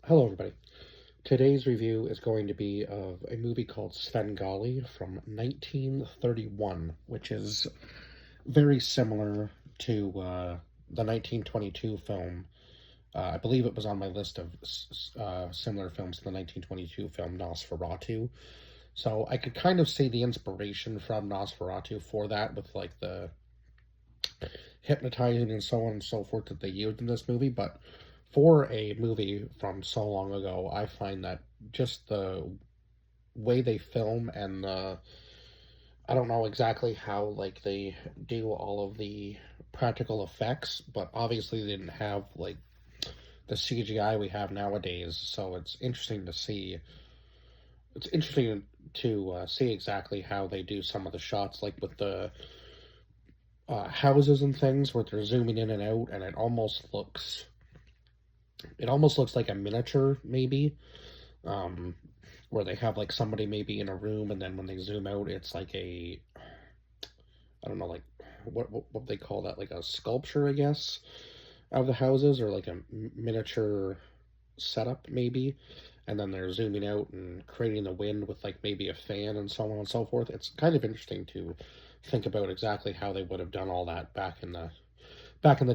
Hello, everybody. Today's review is going to be of a movie called Svengali from 1931, which is very similar to the 1922 film. I believe it was on my list of similar films to the 1922 film Nosferatu. So I could kind of see the inspiration from Nosferatu for that, with like the hypnotizing and so on and so forth that they used in this movie. But for a movie from so long ago, I find that just the way they film and I don't know exactly how like they do all of the practical effects, but obviously they didn't have like the CGI we have nowadays. So it's interesting to see. It's interesting to see exactly how they do some of the shots, like with the houses and things, where they're zooming in and out, and it almost looks like a miniature, maybe, um, where they have like somebody maybe in a room, and then when they zoom out, it's like I don't know, like what they call that, like a sculpture, I guess, of the houses, or like a miniature setup, maybe. And then they're zooming out and creating the wind with like maybe a fan and so on and so forth. It's kind of interesting to think about exactly how they would have done all that back in the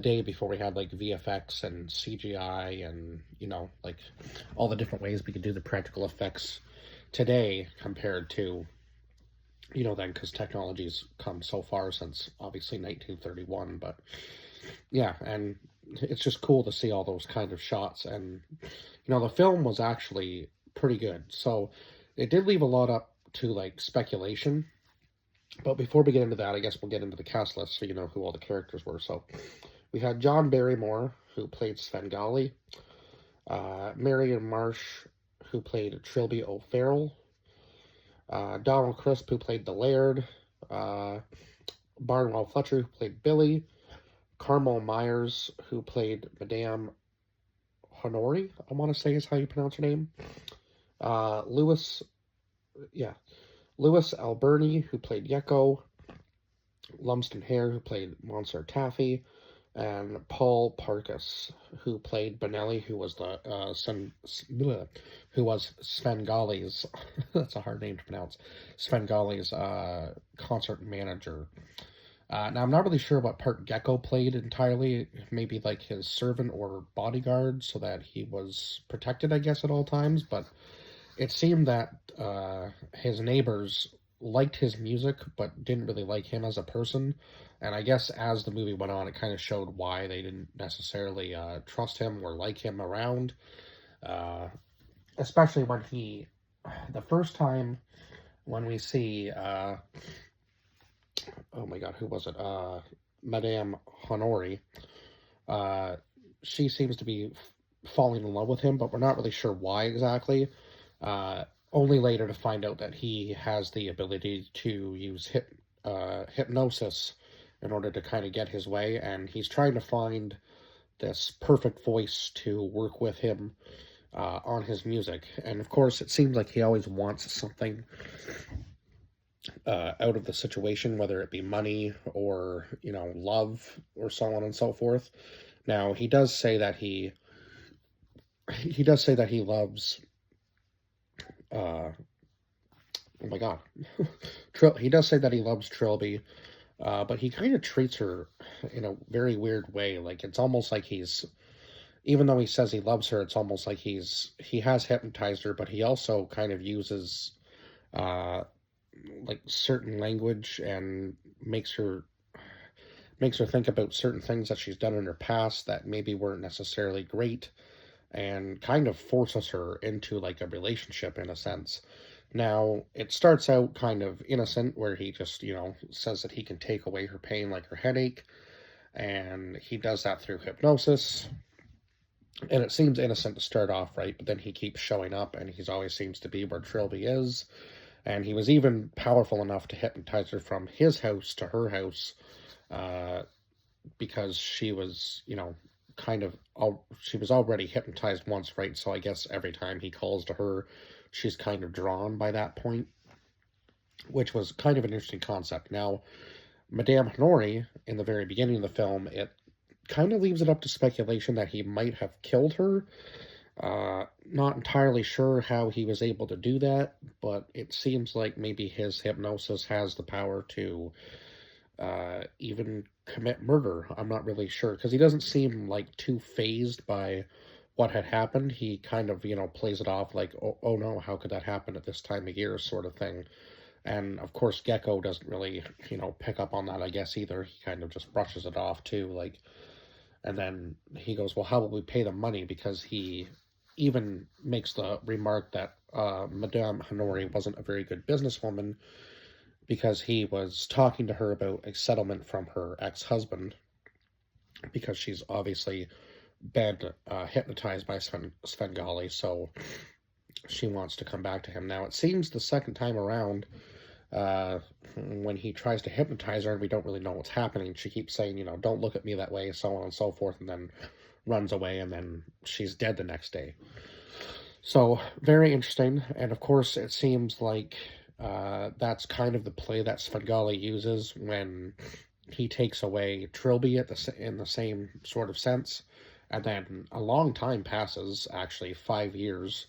day, before we had like VFX and CGI, and like all the different ways we could do the practical effects today, compared to then, because technology's come so far since obviously 1931. But yeah, and it's just cool to see all those kind of shots. And the film was actually pretty good, so it did leave a lot up to like speculation. But before we get into that, I guess we'll get into the cast list, so you know who all the characters were. So we had John Barrymore, who played Svengali, Marion Marsh, who played Trilby O'Farrell, Donald Crisp, who played the Laird, uh, Barnwell Fletcher, who played Billy, Carmel Myers, who played Madame Honori, I want to say is how you pronounce her name, Lewis, yeah, Lewis Alberni, who played Yeko, Lumsden Hare, who played Monsieur Taffy, and Paul Parkas, who played Benelli, who was who was Svengali's that's a hard name to pronounce, Svengali's concert manager. Now I'm not really sure what part Gecko played entirely. Maybe like his servant or bodyguard, so that he was protected, I guess, at all times. But it seemed that his neighbors liked his music, but didn't really like him as a person. And I guess as the movie went on, it kind of showed why they didn't necessarily trust him or like him around. Uh, Especially when the first time when we see, oh my God, who was it? Madame Honori. Uh, she seems to be falling in love with him, but we're not really sure why exactly. Only later to find out that he has the ability to use hypnosis in order to kind of get his way, and he's trying to find this perfect voice to work with him on his music. And of course, it seems like he always wants something out of the situation, whether it be money or love or so on and so forth. Now he does say that he loves. Oh my God, he does say that he loves Trilby, but he kind of treats her in a very weird way. Like, it's almost like even though he says he loves her, it's almost like he has hypnotized her, but he also kind of uses uh, like certain language, and makes her think about certain things that she's done in her past that maybe weren't necessarily great, and kind of forces her into like a relationship, in a sense. Now, it starts out kind of innocent, where he just, says that he can take away her pain, like her headache, and he does that through hypnosis. And it seems innocent to start off, right? But then he keeps showing up, and he always seems to be where Trilby is. And he was even powerful enough to hypnotize her from his house to her house, uh, because she was, she was already hypnotized once, right? So I guess every time he calls to her, she's kind of drawn by that point, which was kind of an interesting concept. Now, Madame Honori, in the very beginning of the film, it kind of leaves it up to speculation that he might have killed her. Not entirely sure how he was able to do that, but it seems like maybe his hypnosis has the power to even commit murder. I'm not really sure because he doesn't seem like too phased by what had happened. He kind of, plays it off like, oh no, how could that happen at this time of year, sort of thing. And of course, Gecko doesn't really, pick up on that, I guess, either. He kind of just brushes it off too. Like, and then he goes, well, how will we pay the money? Because he even makes the remark that Madame Honori wasn't a very good businesswoman because he was talking to her about a settlement from her ex-husband because she's obviously been hypnotized by Svengali, so she wants to come back to him. Now, it seems the second time around, uh, when he tries to hypnotize her and we don't really know what's happening, she keeps saying, don't look at me that way, so on and so forth, and then runs away, and then she's dead the next day. So, very interesting. And of course, it seems like that's kind of the play that Svengali uses when he takes away Trilby in the same sort of sense. And then a long time passes, actually 5 years,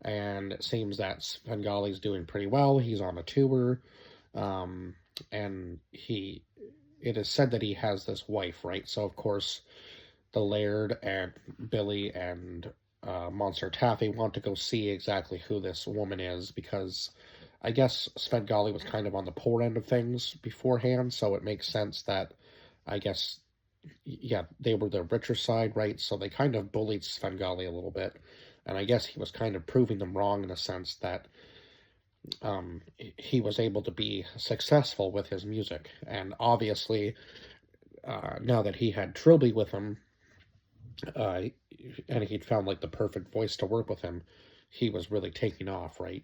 and it seems that Svengali's doing pretty well. He's on a tour, um, and it is said that he has this wife, right? So of course, the Laird and Billy and Monsieur Taffy want to go see exactly who this woman is because I guess Svengali was kind of on the poor end of things beforehand, so it makes sense that I guess, yeah, they were the richer side, right? So they kind of bullied Svengali a little bit, and I guess he was kind of proving them wrong in a sense that he was able to be successful with his music, and obviously now that he had Trilby with him, uh, and he'd found like the perfect voice to work with him, he was really taking off, right?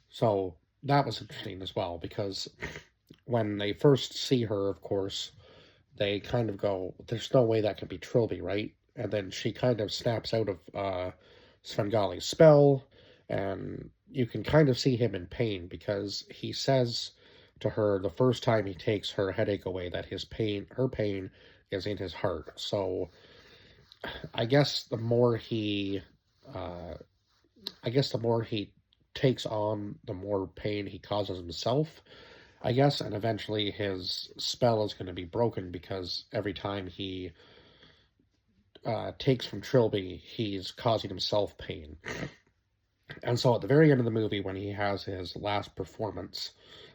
So that was interesting as well because when they first see her, of course, they kind of go, "There's no way that can be Trilby, right?" And then she kind of snaps out of Svengali's spell, and you can kind of see him in pain because he says to her the first time he takes her headache away that her pain, is in his heart. So I guess the more he, uh, I guess the more he takes on, the more pain he causes himself. I guess, and eventually his spell is going to be broken because every time he takes from Trilby, he's causing himself pain. And so at the very end of the movie, when he has his last performance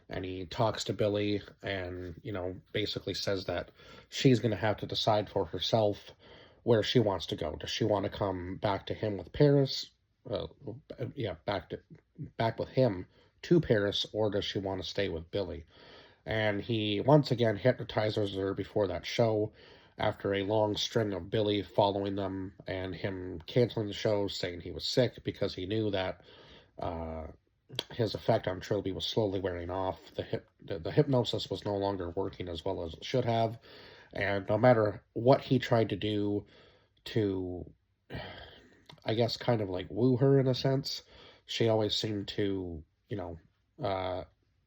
and he talks to Billy and, basically says that she's going to have to decide for herself where she wants to go. Does she want to come back to him with Paris? Uh, yeah, back with him to Paris, or does she want to stay with Billy? And he once again hypnotizes her before that show after a long string of Billy following them and him canceling the show, saying he was sick because he knew that uh, his effect on Trilby was slowly wearing off. The hypnosis was no longer working as well as it should have, and no matter what he tried to do to, I guess, kind of like woo her in a sense, she always seemed to, uh,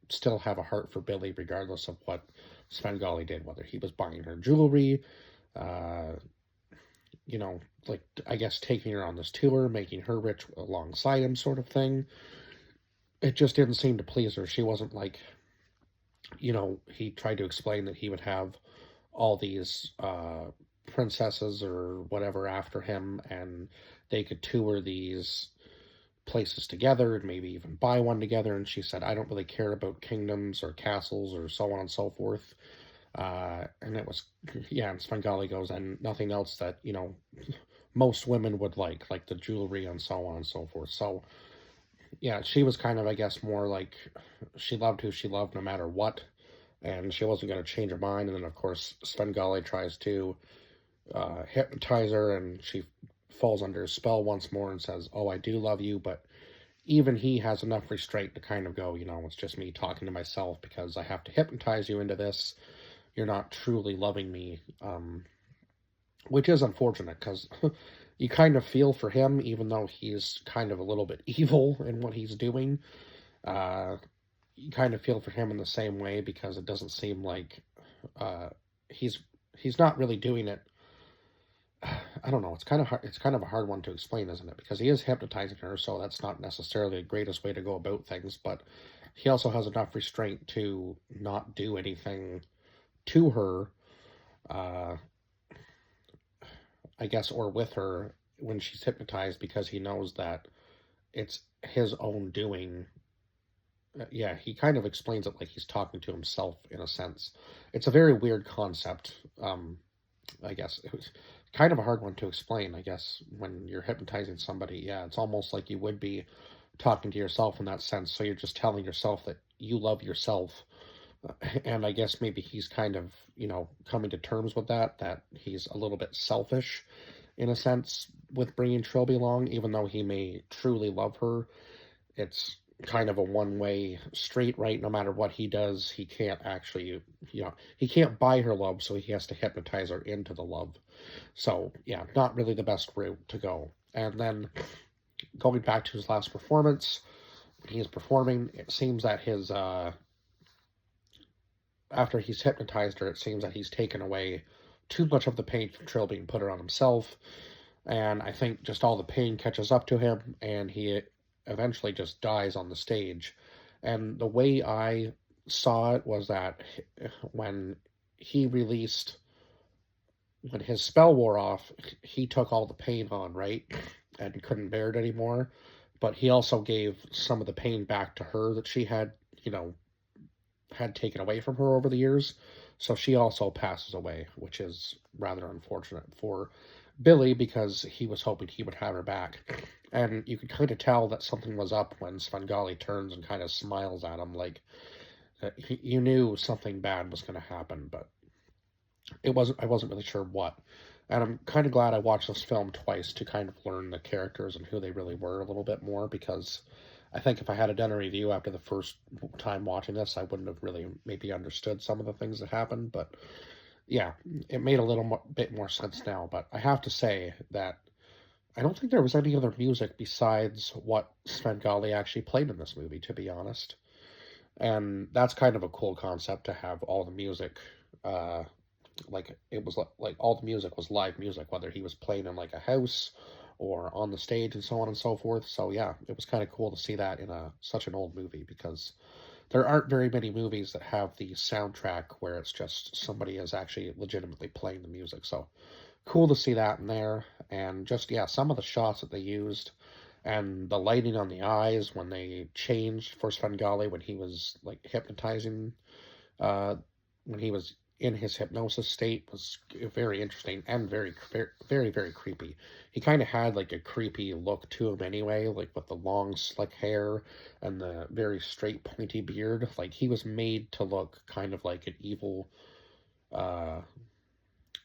still have a heart for Billy, regardless of what Svengali did, whether he was buying her jewelry, uh, like, I guess, taking her on this tour, making her rich alongside him, sort of thing. It just didn't seem to please her. She wasn't like, he tried to explain that he would have all these princesses or whatever after him, and they could tour these places together and maybe even buy one together. And she said, I don't really care about kingdoms or castles or so on and so forth. And it was, yeah, and Svengali goes, and nothing else that, most women would like the jewelry and so on and so forth. So, yeah, she was kind of, I guess, more like she loved who she loved no matter what, and she wasn't going to change her mind. And then, of course, Svengali tries to hypnotize her, and she falls under his spell once more and says, "Oh, I do love you," but even he has enough restraint to kind of go, it's just me talking to myself because I have to hypnotize you into this. You're not truly loving me, which is unfortunate because you kind of feel for him, even though he's kind of a little bit evil in what he's doing. Uh, you kind of feel for him in the same way because it doesn't seem like uh, he's he's not really doing it I don't know. It's kind of hard. It's kind of a hard one to explain, isn't it? Because he is hypnotizing her, so that's not necessarily the greatest way to go about things. But he also has enough restraint to not do anything to her, uh, I guess, or with her when she's hypnotized, because he knows that it's his own doing. Yeah, he kind of explains it like he's talking to himself in a sense. It's a very weird concept. I guess it was kind of a hard one to explain. I guess when you're hypnotizing somebody, yeah, it's almost like you would be talking to yourself in that sense. So you're just telling yourself that you love yourself. And I guess maybe he's kind of, coming to terms with that he's a little bit selfish in a sense with bringing Trilby along, even though he may truly love her. It's kind of a one-way street, right? No matter what he does, he can't actually, he can't buy her love, so he has to hypnotize her into the love. So, yeah, not really the best route to go. And then going back to his last performance, when he's performing, it seems that after he's hypnotized her, it seems that he's taken away too much of the pain from Trilby and put it on himself. And I think just all the pain catches up to him, and he eventually just dies on the stage. And the way I saw it was that when he released, when his spell wore off, he took all the pain on, right? And couldn't bear it anymore. But he also gave some of the pain back to her that she had, had taken away from her over the years. So she also passes away, which is rather unfortunate for Billy because he was hoping he would have her back. And you could kind of tell that something was up when Svengali turns and kind of smiles at him, like you knew something bad was going to happen, but I wasn't really sure what. And I'm kind of glad I watched this film twice to kind of learn the characters and who they really were a little bit more, because I think if I had done a review after the first time watching this, I wouldn't have really maybe understood some of the things that happened. But yeah, it made a bit more sense now. But I have to say that I don't think there was any other music besides what Svengali actually played in this movie, to be honest. And that's kind of a cool concept to have all the music, uh, like it was like all the music was live music, whether he was playing in like a house or on the stage and so on and so forth. So yeah, it was kind of cool to see that in a such an old movie, because there aren't very many movies that have the soundtrack where it's just somebody is actually legitimately playing the music. So cool to see that in there. And just, yeah, some of the shots that they used and the lighting on the eyes when they changed for Svengali when he was like hypnotizing, uh, when he was in his hypnosis state, was very interesting and very, very creepy. He kind of had like a creepy look to him anyway, like with the long slick hair and the very straight pointy beard. Like he was made to look kind of like an evil, uh,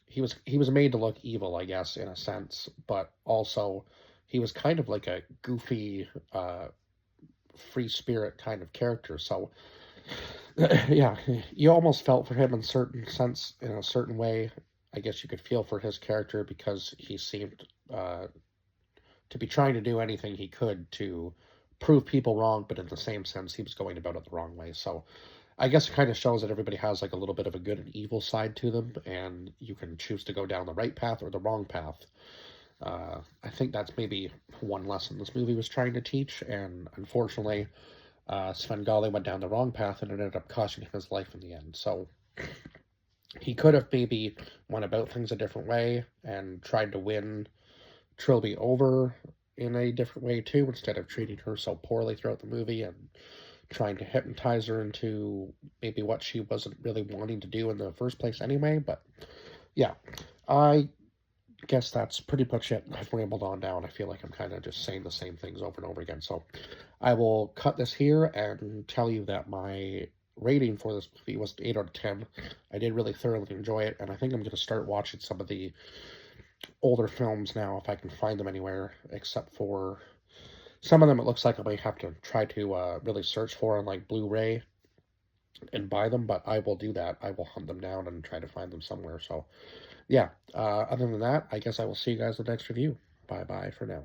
he was made to look evil, I guess, in a sense, but also he was kind of like a goofy, free spirit kind of character. So yeah, you almost felt for him in certain sense, in a certain way. I guess you could feel for his character because he seemed to be trying to do anything he could to prove people wrong, but in the same sense, he was going about it the wrong way. So I guess it kind of shows that everybody has like a little bit of a good and evil side to them, and you can choose to go down the right path or the wrong path. I think that's maybe one lesson this movie was trying to teach, and unfortunately, Svengali went down the wrong path and it ended up costing him his life in the end. So he could have maybe went about things a different way and tried to win Trilby over in a different way too, instead of treating her so poorly throughout the movie and trying to hypnotize her into maybe what she wasn't really wanting to do in the first place anyway. But yeah, I guess that's pretty much it. I've rambled on now, and I feel like I'm kind of just saying the same things over and over again. So I will cut this here and tell you that my rating for this movie was 8 out of 10. I did really thoroughly enjoy it, and I think I'm going to start watching some of the older films now if I can find them anywhere, except for some of them it looks like I might have to try to really search for on like Blu-ray and buy them, but I will do that. I will hunt them down and try to find them somewhere. So yeah, other than that, I guess I will see you guys in the next review. Bye bye for now.